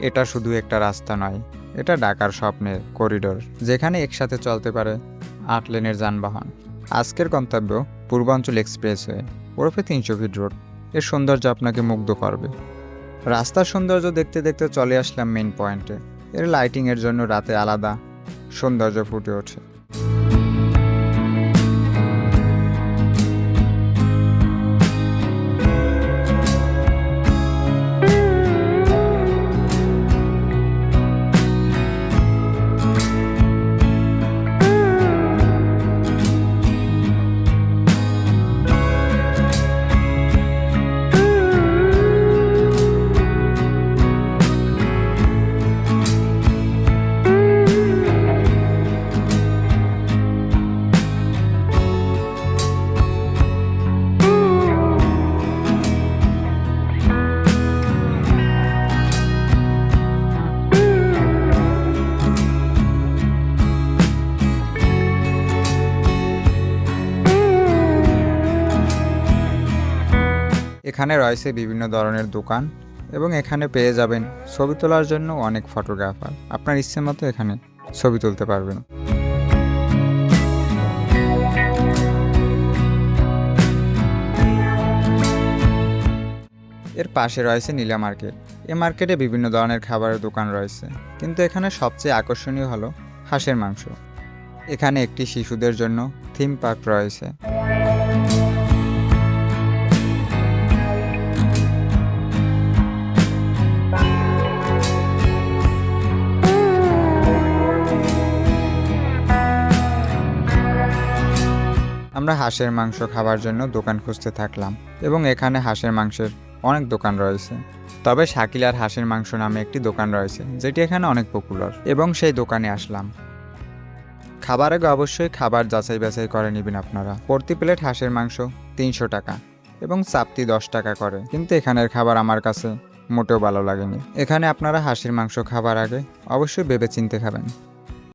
এটা শুধু একটা রাস্তা নয়, এটা ঢাকার স্বপ্নের করিডোর, যেখানে একসাথে চলতে পারে 8 লেনের যানবাহন। আজকের গন্তব্য পূর্বাঞ্চল এক্সপ্রেসওয়ে ওরফে 300 ফিট রোড। এর সৌন্দর্য আপনাকে মুগ্ধ করবে। রাস্তার সৌন্দর্য দেখতে দেখতে চলে আসলাম মেইন পয়েন্টে। এর লাইটিংয়ের জন্য রাতে আলাদা সৌন্দর্য ফুটে ওঠে। এখানে রয়েছে বিভিন্ন ধরনের দোকান এবং এখানে পেয়ে যাবেন ছবি তোলার জন্য অনেক ফটোগ্রাফার। আপনার ইচ্ছে মতো এখানে ছবি তুলতে পারবেন। এর পাশে রয়েছে নীলা মার্কেট। এই মার্কেটে বিভিন্ন ধরনের খাবারের দোকান রয়েছে, কিন্তু এখানে সবচেয়ে আকর্ষণীয় হলো হাঁসের মাংস। এখানে একটি শিশুদের জন্য থিম পার্ক রয়েছে। আমরা হাঁসের মাংস খাবার জন্য দোকান খুঁজতে থাকলাম এবং এখানে হাঁসের মাংসের অনেক দোকান রয়েছে। তবে শাকিলার হাঁসের মাংস নামে একটি দোকান রয়েছে, যেটি এখানে অনেক পপুলার, এবং সেই দোকানে আসলাম। খাবার আগে অবশ্যই খাবার যাচাই বাছাই করে নেবেন আপনারা। প্রতি প্লেট হাঁসের মাংস 300 টাকা এবং চাপতি 10 টাকা করে, কিন্তু এখানের খাবার আমার কাছে মোটেও ভালো লাগেনি। এখানে আপনারা হাঁসের মাংস খাবার আগে অবশ্যই ভেবে চিন্তে খাবেন।